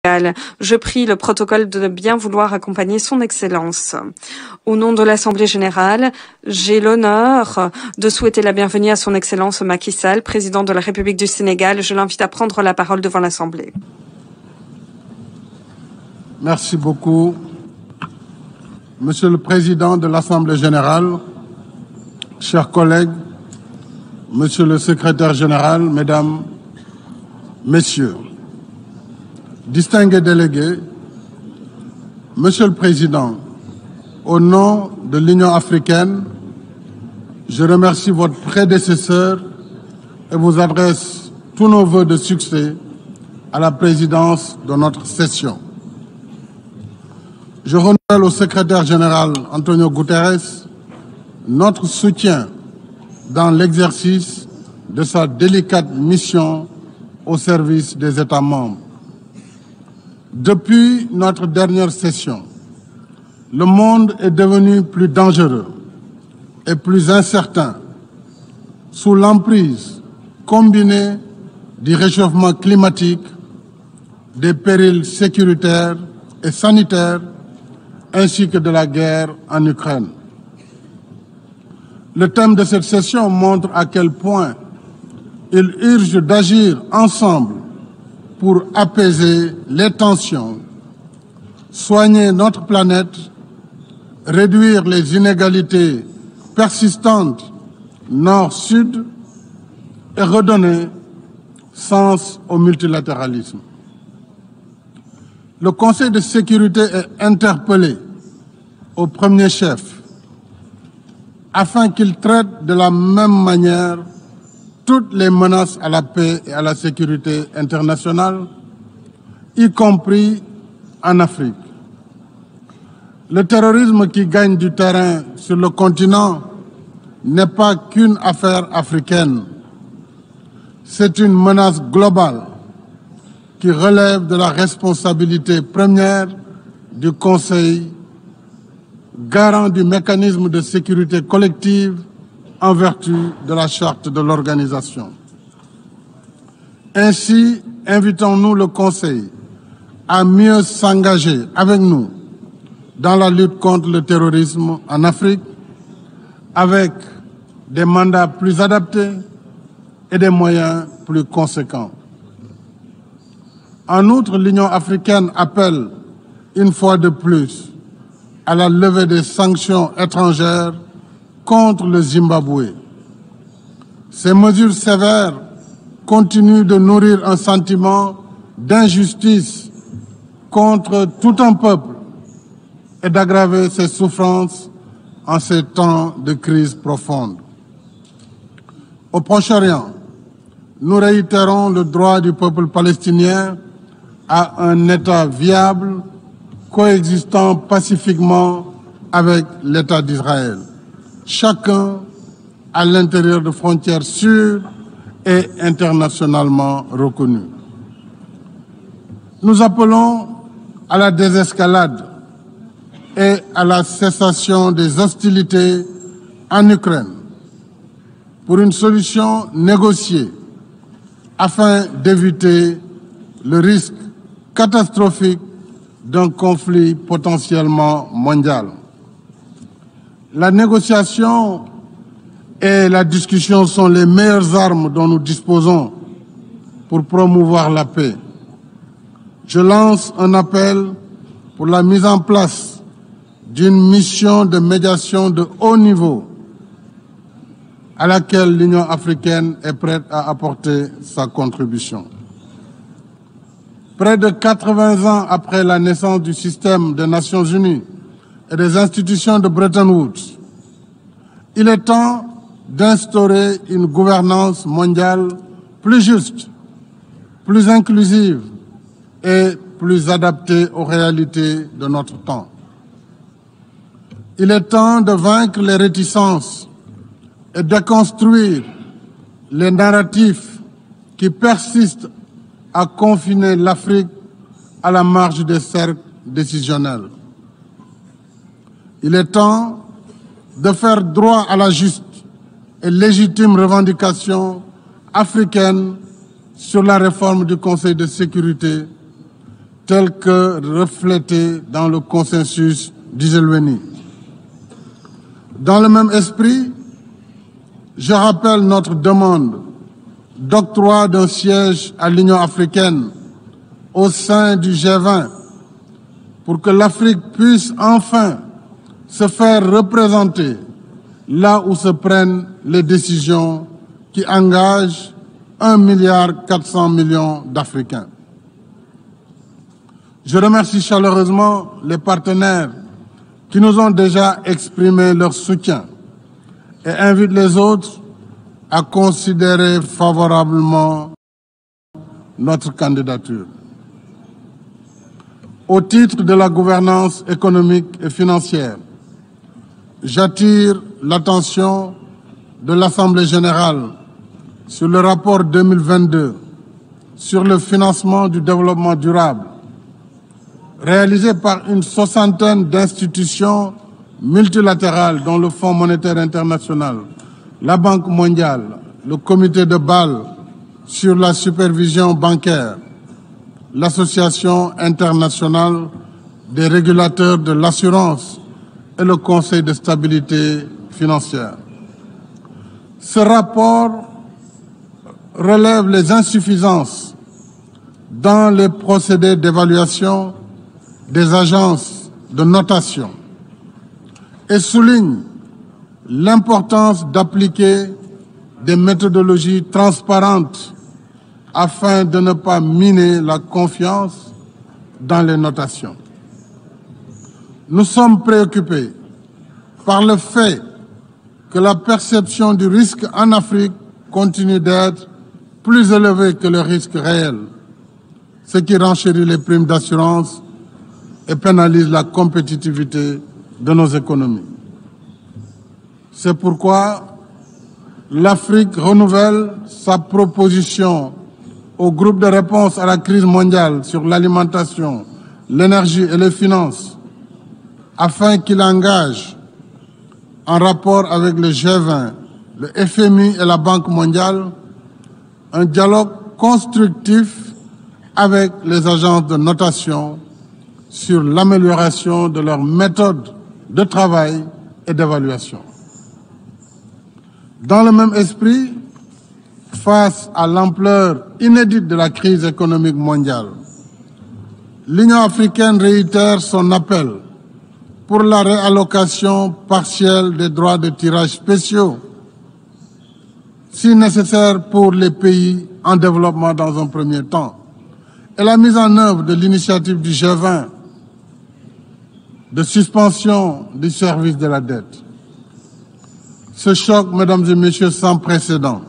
Je prie le protocole de bien vouloir accompagner son Excellence. Au nom de l'Assemblée générale, j'ai l'honneur de souhaiter la bienvenue à son Excellence Macky Sall, président de la République du Sénégal. Je l'invite à prendre la parole devant l'Assemblée. Merci beaucoup. Monsieur le Président de l'Assemblée générale, chers collègues, Monsieur le Secrétaire général, Mesdames, Messieurs, distingués délégués, Monsieur le Président, au nom de l'Union africaine, je remercie votre prédécesseur et vous adresse tous nos vœux de succès à la présidence de notre session. Je renouvelle au secrétaire général Antonio Guterres notre soutien dans l'exercice de sa délicate mission au service des États membres. Depuis notre dernière session, le monde est devenu plus dangereux et plus incertain sous l'emprise combinée du réchauffement climatique, des périls sécuritaires et sanitaires, ainsi que de la guerre en Ukraine. Le thème de cette session montre à quel point il urge d'agir ensemble pour apaiser les tensions, soigner notre planète, réduire les inégalités persistantes nord-sud et redonner sens au multilatéralisme. Le Conseil de sécurité est interpellé au premier chef afin qu'il traite de la même manière toutes les menaces à la paix et à la sécurité internationale, y compris en Afrique. Le terrorisme qui gagne du terrain sur le continent n'est pas qu'une affaire africaine. C'est une menace globale qui relève de la responsabilité première du Conseil, garant du mécanisme de sécurité collective en vertu de la charte de l'organisation. Ainsi, invitons-nous le Conseil à mieux s'engager avec nous dans la lutte contre le terrorisme en Afrique, avec des mandats plus adaptés et des moyens plus conséquents. En outre, l'Union africaine appelle une fois de plus à la levée des sanctions étrangères contre le Zimbabwe. Ces mesures sévères continuent de nourrir un sentiment d'injustice contre tout un peuple et d'aggraver ses souffrances en ces temps de crise profonde. Au Proche-Orient, nous réitérons le droit du peuple palestinien à un État viable, coexistant pacifiquement avec l'État d'Israël, chacun à l'intérieur de frontières sûres et internationalement reconnues. Nous appelons à la désescalade et à la cessation des hostilités en Ukraine pour une solution négociée afin d'éviter le risque catastrophique d'un conflit potentiellement mondial. La négociation et la discussion sont les meilleures armes dont nous disposons pour promouvoir la paix. Je lance un appel pour la mise en place d'une mission de médiation de haut niveau à laquelle l'Union africaine est prête à apporter sa contribution. Près de 80 ans après la naissance du système des Nations Unies et des institutions de Bretton Woods, il est temps d'instaurer une gouvernance mondiale plus juste, plus inclusive et plus adaptée aux réalités de notre temps. Il est temps de vaincre les réticences et de construire les narratifs qui persistent à confiner l'Afrique à la marge des cercles décisionnels. Il est temps de faire droit à la juste et légitime revendication africaine sur la réforme du Conseil de sécurité tel que reflété dans le consensus d'Iselweni. Dans le même esprit, je rappelle notre demande d'octroi d'un siège à l'Union africaine au sein du G20 pour que l'Afrique puisse enfin se faire représenter là où se prennent les décisions qui engagent 1,4 milliard d'Africains. Je remercie chaleureusement les partenaires qui nous ont déjà exprimé leur soutien et invite les autres à considérer favorablement notre candidature. Au titre de la gouvernance économique et financière, j'attire l'attention de l'Assemblée générale sur le rapport 2022 sur le financement du développement durable, réalisé par une soixantaine d'institutions multilatérales dont le Fonds monétaire international, la Banque mondiale, le Comité de Bâle sur la supervision bancaire, l'Association internationale des régulateurs de l'assurance et le Conseil de stabilité financière. Ce rapport relève les insuffisances dans les procédés d'évaluation des agences de notation et souligne l'importance d'appliquer des méthodologies transparentes afin de ne pas miner la confiance dans les notations. Nous sommes préoccupés par le fait que la perception du risque en Afrique continue d'être plus élevée que le risque réel, ce qui renchérit les primes d'assurance et pénalise la compétitivité de nos économies. C'est pourquoi l'Afrique renouvelle sa proposition au groupe de réponse à la crise mondiale sur l'alimentation, l'énergie et les finances, afin qu'il engage, en rapport avec le G20, le FMI et la Banque mondiale, un dialogue constructif avec les agences de notation sur l'amélioration de leurs méthodes de travail et d'évaluation. Dans le même esprit, face à l'ampleur inédite de la crise économique mondiale, l'Union africaine réitère son appel pour la réallocation partielle des droits de tirage spéciaux, si nécessaire pour les pays en développement dans un premier temps, et la mise en œuvre de l'initiative du G20 de suspension du service de la dette. Ce choc, mesdames et messieurs, sans précédent,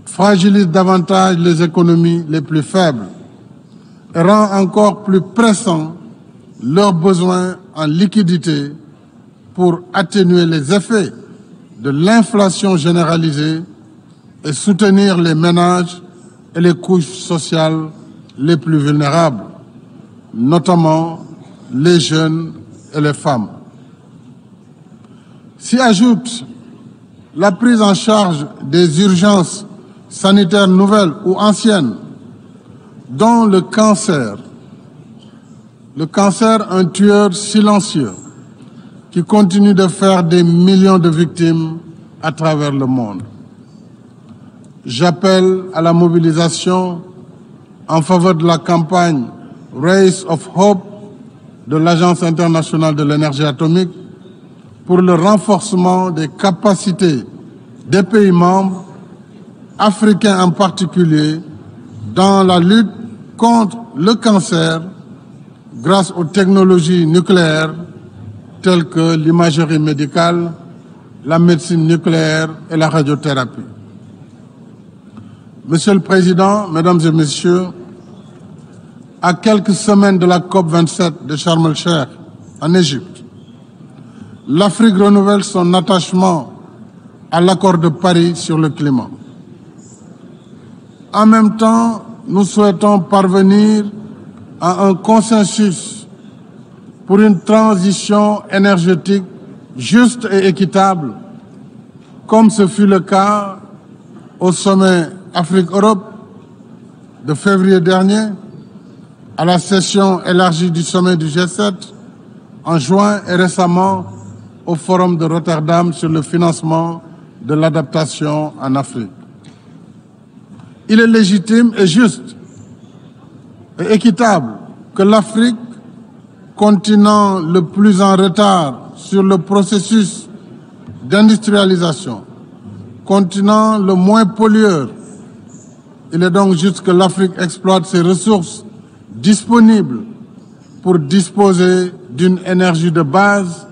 fragilise davantage les économies les plus faibles et rend encore plus pressant leurs besoins en liquidité pour atténuer les effets de l'inflation généralisée et soutenir les ménages et les couches sociales les plus vulnérables, notamment les jeunes et les femmes. S'y ajoute la prise en charge des urgences sanitaires nouvelles ou anciennes, dont le cancer, un tueur silencieux qui continue de faire des millions de victimes à travers le monde. J'appelle à la mobilisation en faveur de la campagne Race of Hope de l'Agence internationale de l'énergie atomique pour le renforcement des capacités des pays membres, africains en particulier, dans la lutte contre le cancer grâce aux technologies nucléaires telles que l'imagerie médicale, la médecine nucléaire et la radiothérapie. Monsieur le Président, Mesdames et Messieurs, à quelques semaines de la COP27 de Sharm el-Sheikh en Égypte, l'Afrique renouvelle son attachement à l'accord de Paris sur le climat. En même temps, nous souhaitons parvenir à un consensus pour une transition énergétique juste et équitable, comme ce fut le cas au sommet Afrique-Europe de février dernier, à la session élargie du sommet du G7 en juin et récemment au Forum de Rotterdam sur le financement de l'adaptation en Afrique. Il est légitime et juste et équitable que l'Afrique, continent le plus en retard sur le processus d'industrialisation, continent le moins pollueur, il est donc juste que l'Afrique exploite ses ressources disponibles pour disposer d'une énergie de base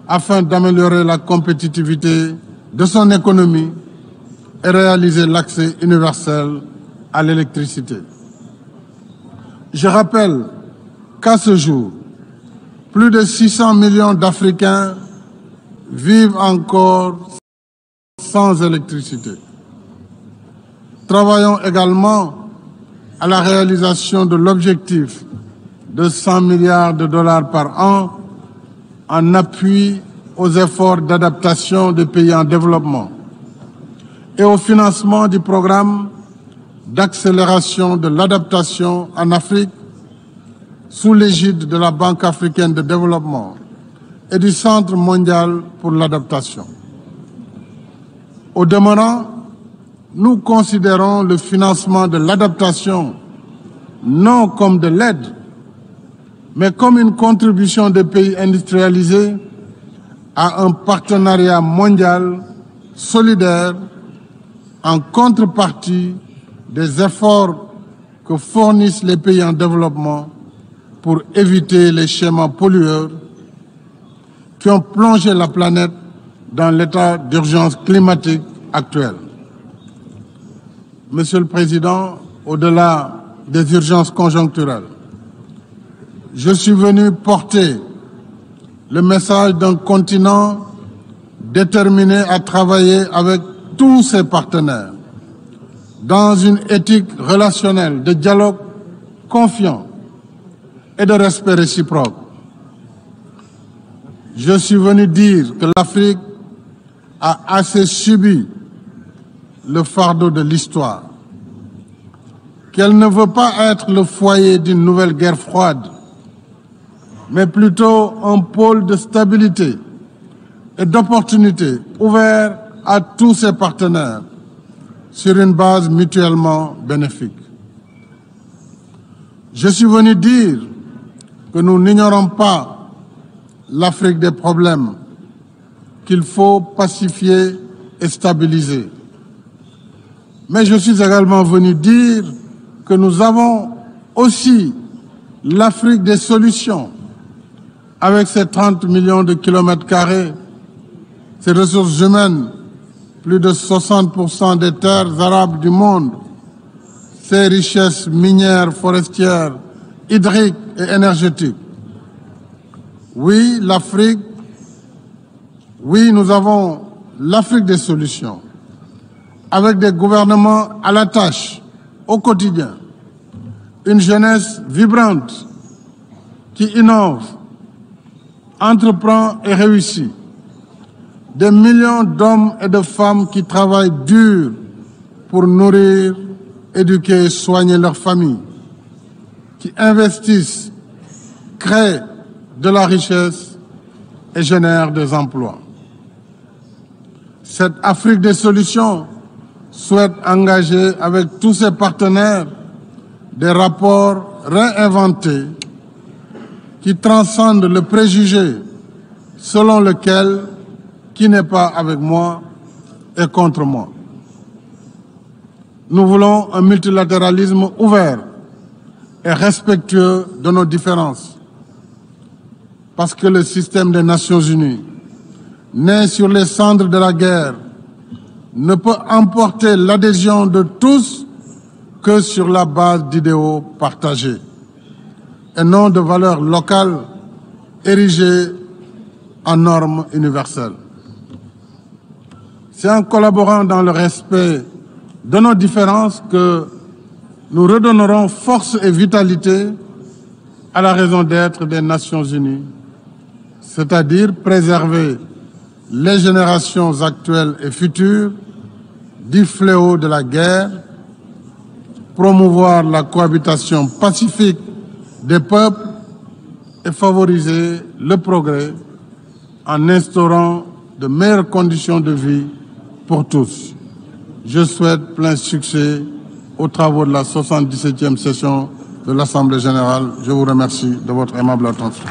afin d'améliorer la compétitivité de son économie et réaliser l'accès universel à l'électricité. Je rappelle qu'à ce jour, plus de 600 millions d'Africains vivent encore sans électricité. Travaillons également à la réalisation de l'objectif de 100 milliards de dollars par an en appui aux efforts d'adaptation des pays en développement et au financement du programme d'accélération de l'adaptation en Afrique sous l'égide de la Banque africaine de développement et du Centre mondial pour l'adaptation. Au demeurant, nous considérons le financement de l'adaptation non comme de l'aide, mais comme une contribution des pays industrialisés à un partenariat mondial solidaire en contrepartie des efforts que fournissent les pays en développement pour éviter les schémas pollueurs qui ont plongé la planète dans l'état d'urgence climatique actuel. Monsieur le Président, au-delà des urgences conjoncturelles, je suis venu porter le message d'un continent déterminé à travailler avec tous ses partenaires dans une éthique relationnelle de dialogue confiant et de respect réciproque. Je suis venu dire que l'Afrique a assez subi le fardeau de l'histoire, qu'elle ne veut pas être le foyer d'une nouvelle guerre froide, mais plutôt un pôle de stabilité et d'opportunité ouvert à tous ses partenaires sur une base mutuellement bénéfique. Je suis venu dire que nous n'ignorons pas l'Afrique des problèmes qu'il faut pacifier et stabiliser. Mais je suis également venu dire que nous avons aussi l'Afrique des solutions avec ses 30 millions de kilomètres carrés, ses ressources humaines, plus de 60% des terres arables du monde, ses richesses minières, forestières, hydriques et énergétiques. Oui, l'Afrique, oui, nous avons l'Afrique des solutions, avec des gouvernements à la tâche, au quotidien, une jeunesse vibrante qui innove, entreprend et réussit, des millions d'hommes et de femmes qui travaillent dur pour nourrir, éduquer et soigner leurs familles, qui investissent, créent de la richesse et génèrent des emplois. Cette Afrique des solutions souhaite engager avec tous ses partenaires des rapports réinventés qui transcendent le préjugé selon lequel qui n'est pas avec moi est contre moi. Nous voulons un multilatéralisme ouvert et respectueux de nos différences, parce que le système des Nations Unies, né sur les cendres de la guerre, ne peut emporter l'adhésion de tous que sur la base d'idéaux partagés et non de valeurs locales érigées en normes universelles. C'est en collaborant dans le respect de nos différences que nous redonnerons force et vitalité à la raison d'être des Nations Unies, c'est-à-dire préserver les générations actuelles et futures du fléau de la guerre promouvoir la cohabitation pacifique des peuples et favoriser le progrès en instaurant de meilleures conditions de vie pour tous. Je souhaite plein succès aux travaux de la 77e session de l'Assemblée générale. Je vous remercie de votre aimable attention.